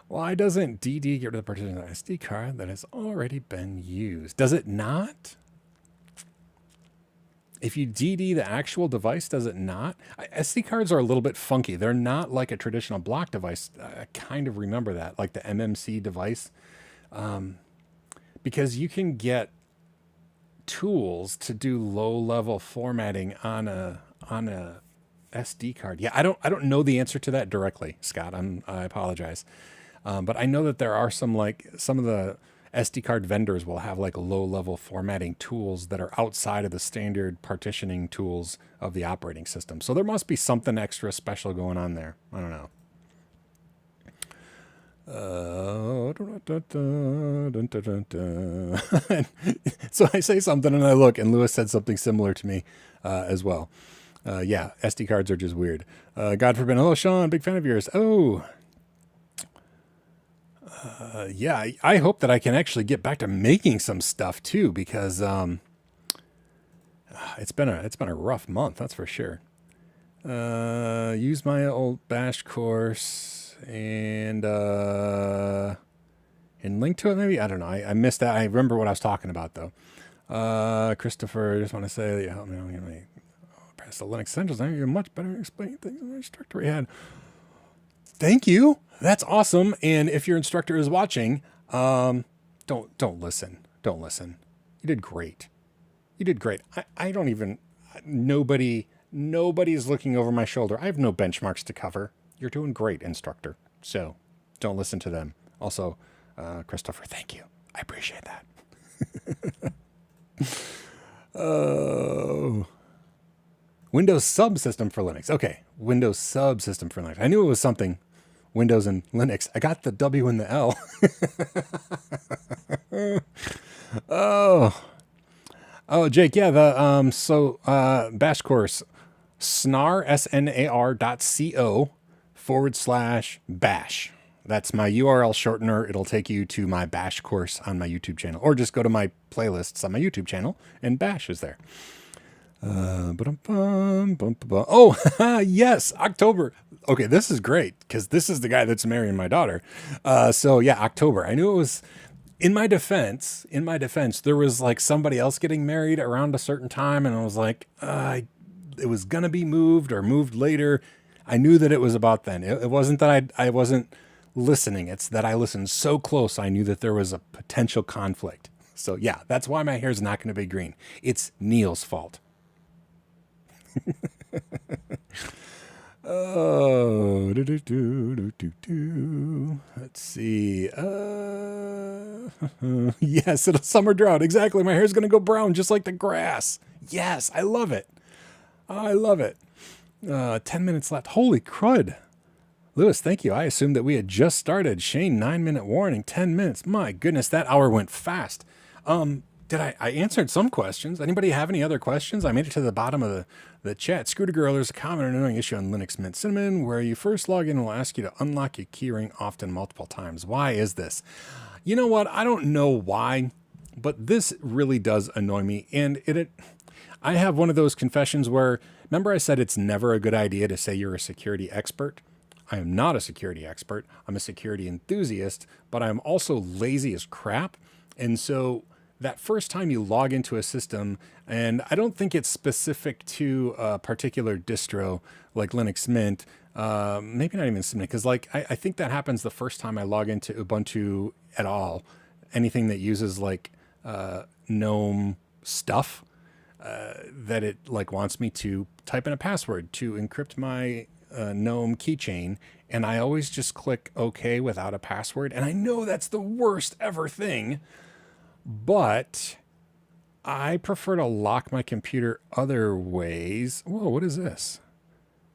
Why doesn't DD get rid of the partition SD card that has already been used? Does it not? If you DD the actual device, does it not? SD cards are a little bit funky. They're not like a traditional block device. I kind of remember that, like the MMC device. Because you can get tools to do low-level formatting on a SD card. Yeah, I don't know the answer to that directly, Scott. I apologize. But I know that there are some of the SD card vendors will have like low level formatting tools that are outside of the standard partitioning tools of the operating system. So there must be something extra special going on there. I don't know. So I say something and I look, and Lewis said something similar to me as well. Yeah, SD cards are just weird. God forbid. Hello, Sean. Big fan of yours. Oh, yeah. I hope that I can actually get back to making some stuff too, because it's been a rough month. That's for sure. Use my old Bash course and link to it. Maybe, I don't know. I missed that. I remember what I was talking about though. Christopher, I just want to say that you helped me pass the Linux Essentials. I think you're much better at explaining things than the instructor we had. Thank you. That's awesome. And if your instructor is watching, don't listen. Don't listen. You did great. You did great. I don't even, nobody's looking over my shoulder. I have no benchmarks to cover. You're doing great, instructor. So don't listen to them. Also, Christopher, thank you. I appreciate that. Oh. Windows subsystem for Linux. Okay, Windows subsystem for Linux. I knew it was something Windows and Linux. I got the W and the L. Oh, Jake, yeah, the Bash course, snar.co/bash. That's my URL shortener. It'll take you to my Bash course on my YouTube channel, or just go to my playlists on my YouTube channel, and Bash is there. Oh, yes, October. Okay, this is great because this is the guy that's marrying my daughter. So yeah, October. I knew it was. In my defense, there was like somebody else getting married around a certain time, and I was like, it was gonna be moved or moved later. I knew that it was about then. It wasn't that I wasn't listening. It's that I listened so close. I knew that there was a potential conflict. So yeah, that's why my hair's not going to be green. It's Neil's fault. Oh, let's see. Yes, it's a summer drought. Exactly. My hair's going to go brown just like the grass. Yes, I love it. I love it. 10 minutes left. Holy crud. Lewis, thank you. I assumed that we had just started. Shane, 9-minute warning, 10 minutes. My goodness, that hour went fast. Did I answered some questions. Anybody have any other questions? I made it to the bottom of the chat. Scooter Girl, there's a common or annoying issue on Linux Mint Cinnamon where you first log in and will ask you to unlock your keyring often multiple times. Why is this? You know what? I don't know why, but this really does annoy me. And I have one of those confessions where, remember I said it's never a good idea to say you're a security expert? I am not a security expert. I'm a security enthusiast, but I'm also lazy as crap. And so that first time you log into a system, and I don't think it's specific to a particular distro like Linux Mint, maybe not even Mint, because like I think that happens the first time I log into Ubuntu at all. Anything that uses like GNOME stuff, that it like wants me to type in a password to encrypt my GNOME keychain, and I always just click OK without a password. And I know that's the worst ever thing, but I prefer to lock my computer other ways. Whoa, what is this?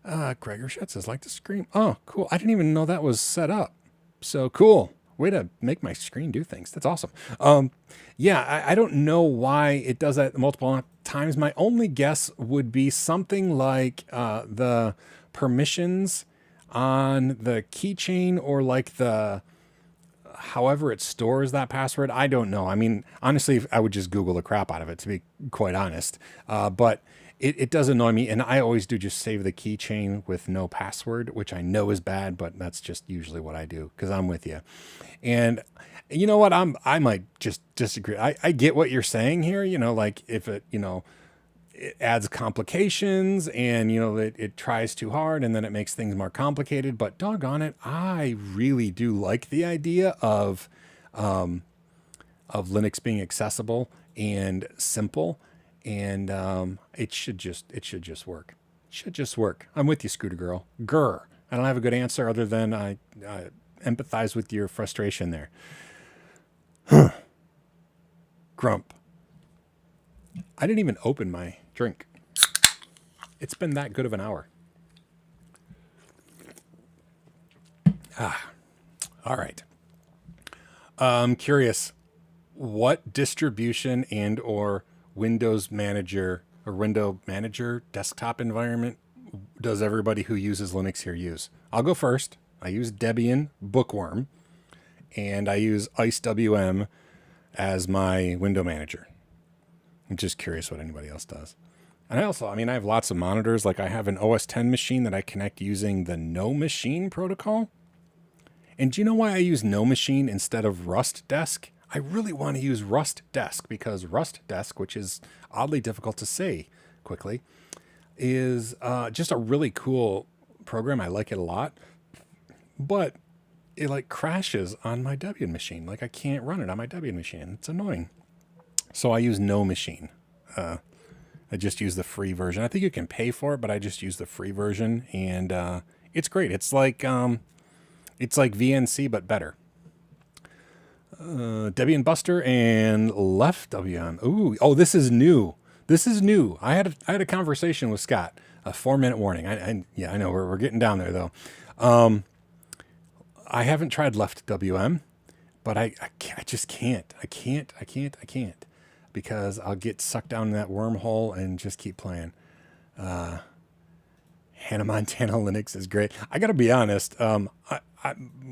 Gregor Schetz says, like to scream. Oh, cool. I didn't even know that was set up. So cool. Way to make my screen do things. That's awesome. Yeah, I don't know why it does that multiple times. My only guess would be something like the permissions on the keychain, or like the however it stores that password. I don't know. I mean, honestly, I would just Google the crap out of it, to be quite honest. But it does annoy me, and I always do just save the keychain with no password, which I know is bad, but that's just usually what I do because I'm with you. And you know what? I might just disagree. I get what you're saying here. You know, like if it, it adds complications and, it tries too hard and then it makes things more complicated, but doggone it, I really do like the idea of Linux being accessible and simple, and it should just work. It should just work. I'm with you, Scooter Girl. Grr. I don't have a good answer other than I empathize with your frustration there. Grump. I didn't even open my drink. It's been that good of an hour. All right. I'm curious, what distribution and or Windows Manager or Window Manager desktop environment does everybody who uses Linux here use? I'll go first. I use Debian Bookworm, and I use IceWM as my window manager. I'm just curious what anybody else does. And I also, I have lots of monitors. Like I have an OS X machine that I connect using the No Machine protocol. And do you know why I use No Machine instead of Rust Desk? I really want to use Rust Desk because Rust Desk, which is oddly difficult to say quickly, is just a really cool program. I like it a lot, but it like crashes on my Debian machine. Like I can't run it on my Debian machine. It's annoying. So I use No Machine. I just use the free version. I think you can pay for it, but I just use the free version, and it's great. It's like VNC but better. Debian Buster and Left WM. Oh, this is new. This is new. I had a conversation with Scott. A 4-minute warning. I know we're getting down there though. I haven't tried Left WM, but I just can't. I can't because I'll get sucked down that wormhole and just keep playing. Hannah Montana Linux is great. I got to be honest. I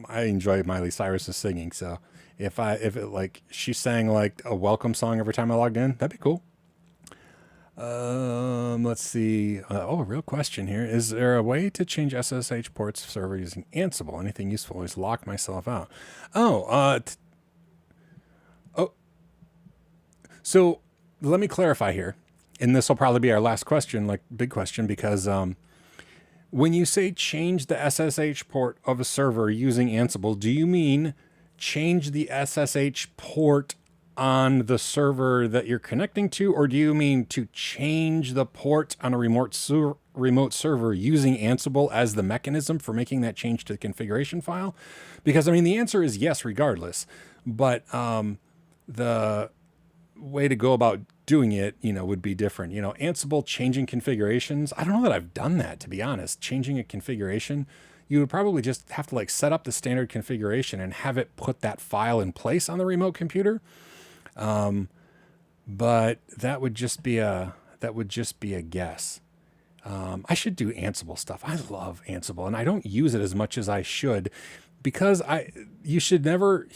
enjoy Miley Cyrus's singing. So if it like she sang like a welcome song every time I logged in, that'd be cool. Let's see. A real question here. Is there a way to change SSH ports server using Ansible? Anything useful? Always lock myself out. So let me clarify here. And this will probably be our last question, like big question, because, when you say change the SSH port of a server using Ansible, do you mean change the SSH port on the server that you're connecting to, or do you mean to change the port on a remote server using Ansible as the mechanism for making that change to the configuration file? Because the answer is yes, regardless. But the way to go about doing it, would be different. Ansible changing configurations. I don't know that I've done that, to be honest. Changing a configuration, you would probably just have to like set up the standard configuration and have it put that file in place on the remote computer. But that would just be a guess. I should do Ansible stuff. I love Ansible, and I don't use it as much as I should because you should never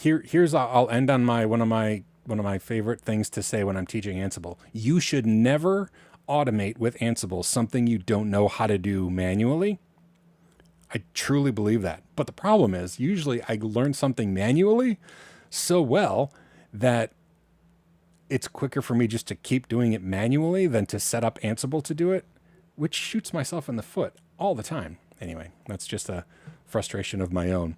I'll end on one of my favorite things to say when I'm teaching Ansible. You should never automate with Ansible something you don't know how to do manually. I truly believe that. But the problem is, usually I learn something manually so well that it's quicker for me just to keep doing it manually than to set up Ansible to do it, which shoots myself in the foot all the time. Anyway, that's just a frustration of my own.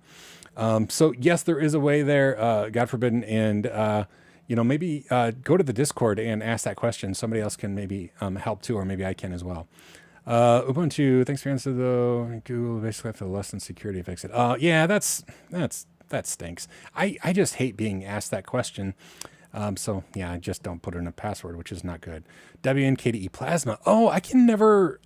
So yes, there is a way there, God forbid, and maybe go to the Discord and ask that question. Somebody else can maybe help too, or maybe I can as well. Ubuntu, thanks for answering though. Google basically have to less than security fix it. Yeah, that stinks. I just hate being asked that question. So yeah, I just don't put in a password, which is not good. Debian KDE Plasma. Oh, I can never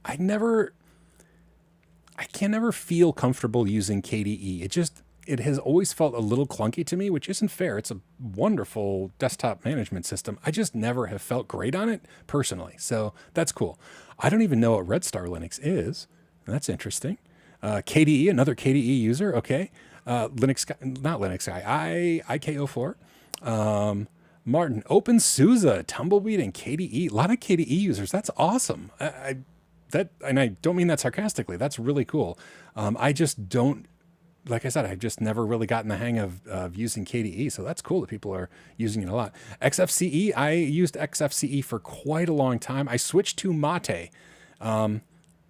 feel comfortable using KDE. It has always felt a little clunky to me, which isn't fair. It's a wonderful desktop management system. I just never have felt great on it personally. So that's cool. I don't even know what Red Star Linux is. That's interesting. KDE, another KDE user. Okay. Linux guy, not Linux guy, IKO4. Martin, OpenSUSE, Tumbleweed, and KDE. A lot of KDE users. That's awesome. And I don't mean that sarcastically. That's really cool. I just don't, like I said, I've just never really gotten the hang of using KDE. So that's cool that people are using it a lot. XFCE, I used XFCE for quite a long time. I switched to Mate.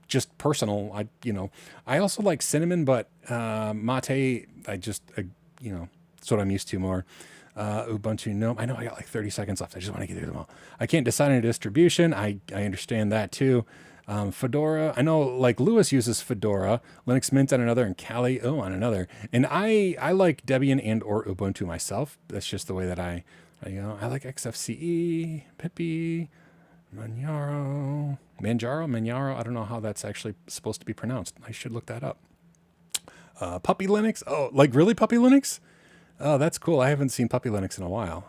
Just personal. I also like Cinnamon, but Mate, it's what I'm used to more. Ubuntu, no, I know I got like 30 seconds left. I just want to get through them all. I can't decide on a distribution. I understand that too. Fedora. I know like Lewis uses Fedora, Linux Mint on another, and Kali on another. And I like Debian and or Ubuntu myself. That's just the way that I like XFCE, Pippi, Manjaro. I don't know how that's actually supposed to be pronounced. I should look that up. Puppy Linux. Oh, like really Puppy Linux? Oh, that's cool. I haven't seen Puppy Linux in a while.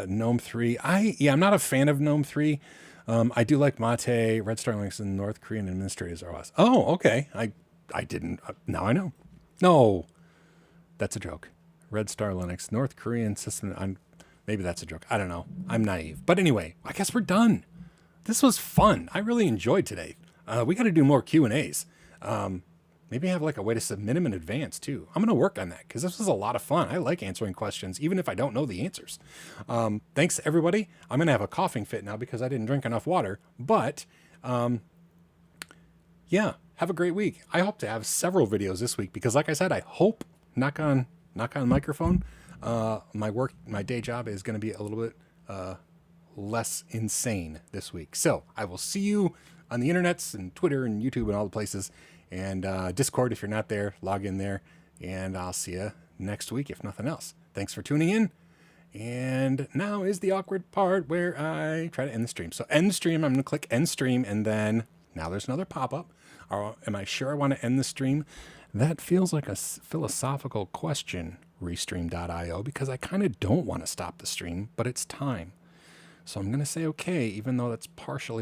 Gnome 3. I'm not a fan of Gnome 3. I do like Mate, Red Star Linux, and North Korean administrators OS. Oh, okay. I didn't. Now I know. No, that's a joke. Red Star Linux, North Korean system. Maybe that's a joke. I don't know. I'm naive. But anyway, I guess we're done. This was fun. I really enjoyed today. We got to do more Q&As. Maybe have like a way to submit them in advance too. I'm going to work on that because this was a lot of fun. I like answering questions, even if I don't know the answers. Thanks everybody. I'm going to have a coughing fit now because I didn't drink enough water, but, yeah, have a great week. I hope to have several videos this week because like I said, I hope knock on microphone. My day job is going to be a little bit, less insane this week. So I will see you on the internets and Twitter and YouTube and all the places. And Discord, if you're not there, log in there. And I'll see you next week, if nothing else. Thanks for tuning in. And now is the awkward part where I try to end the stream. So end the stream. I'm going to click end stream. And then now there's another pop-up. Am I sure I want to end the stream? That feels like a philosophical question, Restream.io, because I kind of don't want to stop the stream, but it's time. So I'm going to say okay, even though that's partially